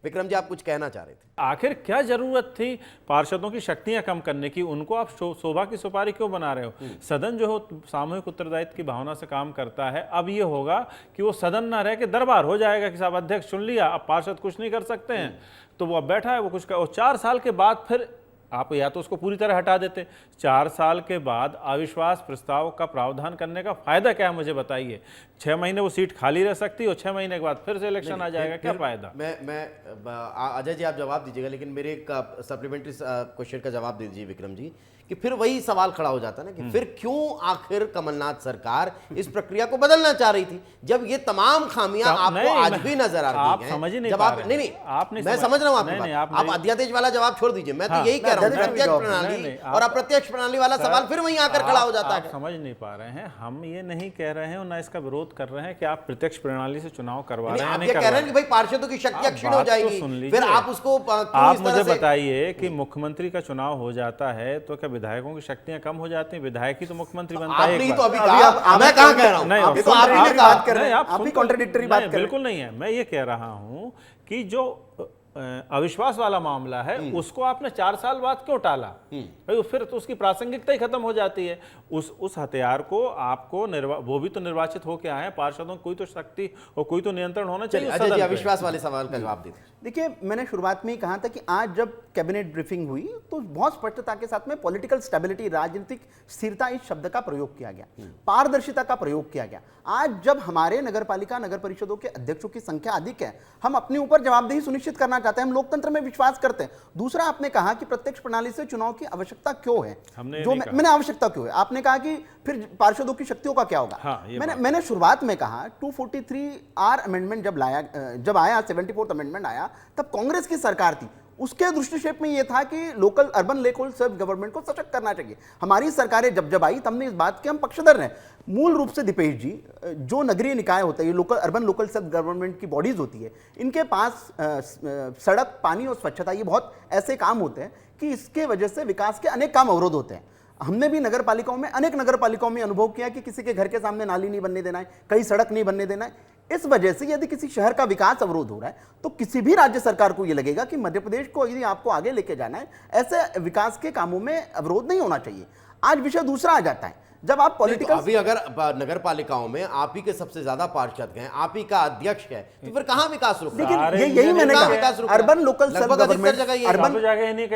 विक्रम जी, आप कुछ कहना चाह रहे थे। आखिर क्या जरूरत थी पार्षदों की शक्तियां कम करने की? उनको आप शोभा की सुपारी क्यों बना रहे हो? सदन जो हो सामूहिक उत्तरदायित्व की भावना से काम करता है। अब ये होगा कि वो सदन ना रह के दरबार हो जाएगा कि साहब अध्यक्ष चुन लिया, अब पार्षद कुछ नहीं कर सकते हैं, तो वो अब बैठा है, वो कुछ कर, 4 साल के बाद फिर आप या तो उसको पूरी तरह हटा देते। 4 साल के बाद अविश्वास प्रस्ताव का प्रावधान करने का फायदा क्या है, मुझे बताइए। 6 महीने वो सीट खाली रह सकती है और 6 महीने के बाद फिर से इलेक्शन आ जाएगा, क्या फायदा? मैं अजय जी आप जवाब दीजिएगा, लेकिन मेरे एक सप्लीमेंट्री क्वेश्चन का जवाब दे दीजिए विक्रम जी, कि फिर वही सवाल खड़ा हो जाता है ना कि फिर क्यों आखिर कमलनाथ सरकार इस प्रक्रिया को बदलना चाह रही थी, जब ये तमाम खामियां आपको आज भी नजर आ रही हैं। आप समझ ही नहीं जब पा आप रहे हैं। नहीं, मैं समझ रहा हूं आपकी बात। आप अध्यादेश वाला जवाब छोड़ दीजिए, मैं तो यही कह रहा हूं, प्रत्यक्ष प्रणाली और अप्रत्यक्ष प्रणाली वाला सवाल फिर वहीं आकर खड़ा हो जाता है। समझ नहीं पा रहे हैं। हम ये नहीं कह रहे हैं और ना इसका विरोध कर रहे हैं कि आप प्रत्यक्ष प्रणाली से चुनाव करवा रहे हैं। आप ये कह रहे हैं कि भाई पार्षदों की शक्ति क्षीण हो जाएगी, फिर आप उसको आप मुझे बताइए कि मुख्यमंत्री का चुनाव हो जाता है तो क्या विधायकों की शक्तियां कम हो जाती हैं? विधायक ही तो मुख्यमंत्री बनता है। तो अभी मैं कहां कह रहा हूं? नहीं, तो आप ही बात कर रहे हैं, आप ही कॉन्ट्रडिक्टरी बात कर रहे हैं। बिल्कुल नहीं है। मैं ये कह रहा हूं कि जो अविश्वास वाला मामला है उसको आपने 4 साल बाद क्यों टाला? भाई फिर तो उसकी प्रासंगिकता ही खत्म हो जाती है। उस हथियार को आपको वो भी तो निर्वाचित होकर आए हैं, पार्षदों कोई तो शक्ति और कोई तो नियंत्रण होना चाहिए। अजय जी, अविश्वास वाले सवाल का जवाब दीजिए। देखिए, मैंने शुरुआत में ही कहा था कि आज जब कैबिनेट ब्रीफिंग हुई तो बहुत स्पष्टता के साथ में पॉलिटिकल स्टेबिलिटी, राजनीतिक स्थिरता इस शब्द का प्रयोग किया गया, पारदर्शिता का प्रयोग किया गया। आज जब हमारे नगरपालिका नगर परिषदों के अध्यक्षों की संख्या अधिक है, हम अपने ऊपर जवाबदेही सुनिश्चित करना चाहते हैं, हम लोकतंत्र में विश्वास करते हैं। दूसरा, आपने कहा कि प्रत्यक्ष प्रणाली से चुनाव की आवश्यकता क्यों है, मैंने आवश्यकता क्यों है, आपने कहा कि फिर पार्षदों की शक्तियों का क्या होगा। हाँ, मैंने शुरुआत में कहा 243R अमेंडमेंट जब आया 74th अमेंडमेंट आया, तब कांग्रेस की सरकार थी। उसके दृष्टिक्षेप में यह था कि local urban local self government को सशक्त करना चाहिए। हमारी सरकारें जब आई, तब हमने इस बात के हम पक्षधर रहे। मूल रूप से दीपेश जी, जो नगरीय निकाय होता है, ये local urban local self government की बॉडीज होती है, इनके पास सड़क, पानी और स्वच्छता, ये बहुत ऐसे काम होते हैं कि इसके वजह से विकास के अनेक काम अवरोध होते हैं। हमने भी अनेक नगर पालिकाओं में अनुभव किया कि किसी के घर के सामने नाली नहीं बनने देना है, कहीं सड़क नहीं बनने देना है। इस वजह से यदि किसी शहर का विकास अवरोध हो रहा है तो किसी भी राज्य सरकार को यह लगेगा कि मध्य प्रदेश को यदि आपको आगे लेके जाना है, ऐसे विकास के कामों में अवरोध नहीं होना चाहिए। आज विषय दूसरा आ जाता है, जब आप पॉलिटिकल, अभी अगर नगर पालिकाओं में आप ही के सबसे ज्यादा पार्षद हैं, आप ही का अध्यक्ष है, तो फिर कहां विकास रुक रहा है? यही मैंने कहा, urban local self government,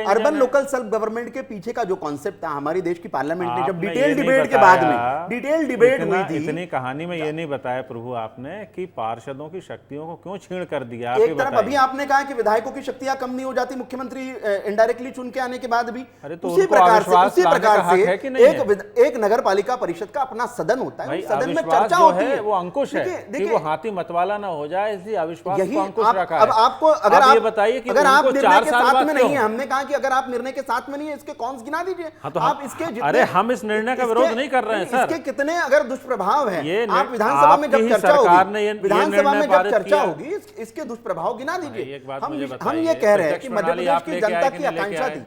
urban local self government के पीछे का जो कॉन्सेप्ट था हमारी देश की पार्लियामेंट ने जब डिटेल डिबेट के बाद में डिटेल डिबेट हुई थी, इतनी कहानी में ये नहीं बताया प्रभु आपने कि पार्षदों की शक्तियों को क्यों छीण कर दिया। एक तरफ अभी आपने कहा कि विधायकों की शक्तियां कम नहीं हो जाती मुख्यमंत्री इनडायरेक्टली चुन के आने के बाद भी, उसी प्रकार से एक नगर पालिका परिषद का अपना सदन होता है, सदन में चर्चा होती है, वो अंकुश है कि वो हाथी मतवाला ना हो जाए, इसलिए अविश्वास को अंकुश रखा है। अब आपको अगर आप ये बताइए कि अगर आप निर्णय के साथ में नहीं है, क्यों? हमने कहा कि अगर आप निर्णय के साथ में नहीं है, इसके कौन गिना दीजिए। हाँ, तो आप इसके जितने, अरे हम इस निर्णय का विरोध नहीं कर रहे हैं सर, इसके कितने अगर दुष्प्रभाव है, आप विधानसभा में जब चर्चा होगी, विधानसभा में जब चर्चा होगी, इसके दुष्प्रभाव गिना दीजिए। हम ये कह रहे हैं कि मध्य प्रदेश की जनता की आकांक्षा थी,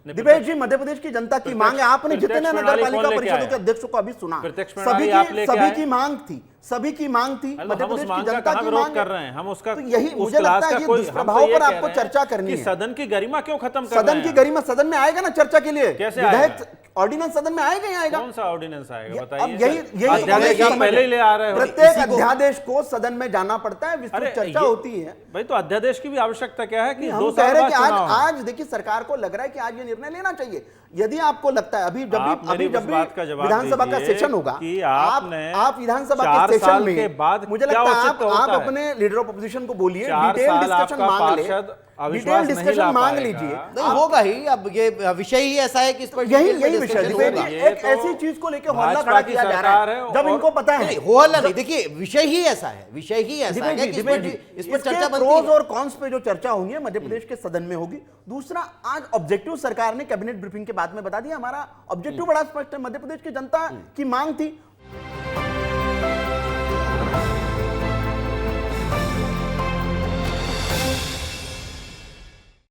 दिपेश जी, मध्य प्रदेश की जनता की मांग है। आपने जितने नगर पालिका परिषदों के अध्यक्षों को अभी सुना, सभी की मांग थी, सभी की मांग थी, मध्य प्रदेश की जनता की मांग कर रहे हैं हम उसका। तो यही मुझे लगता है, ये दुष्प्रभाव पर आपको चर्चा करनी है। सदन की गरिमा क्यों खत्म कर रहे हैं? सदन की गरिमा सदन में आएगा ना चर्चा के लिए, कैसे विधेयक ऑर्डिनेंस सदन में आएगा ही आएगा। कौन सा ऑर्डिनेंस आएगा बताइए? अब यही पहले ही ले आ रहे हो। प्रत्येक अध्यादेश को सदन में जाना पड़ता है, विस्तृत चर्चा होती है। भाई तो अध्यादेश की भी आवश्यकता क्या है कि 2 साल बाद चुनाव है। आज देखिए, सरकार को लग रहा है कि आज ये निर्णय लेना चाहिए। यदि आपको लगता है अभी जब भी विधानसभा का सेशन होगा, आप विधानसभा के सेशन में, मुझे लगता है आप अपने लीडर ऑफ अपोजिशन को बोलिए, डिटेल डिस्कशन मांग ले, डिटेल डिस्कशन मांग लीजिए। नहीं होगा ही, अब ये विषय ही ऐसा है कि इस पर यही विषय एक ऐसी चीज को लेकर हल्ला खड़ा किया जा रहा है जब इनको पता है हो हल्ला नहीं। देखिए, विषय ही ऐसा है, विषय ही ऐसा है कि इस पर चर्चा बनती है। प्रोज और कॉन्स पे जो चर्चा होगी है मध्य प्रदेश के सदन में होगी। दूसरा, आज ऑब्जेक्टिव सरकार ने कैबिनेट ब्रीफिंग के बाद में बता दिया, हमारा ऑब्जेक्टिव बड़ा स्पष्ट है, मध्य प्रदेश की जनता की मांग थी,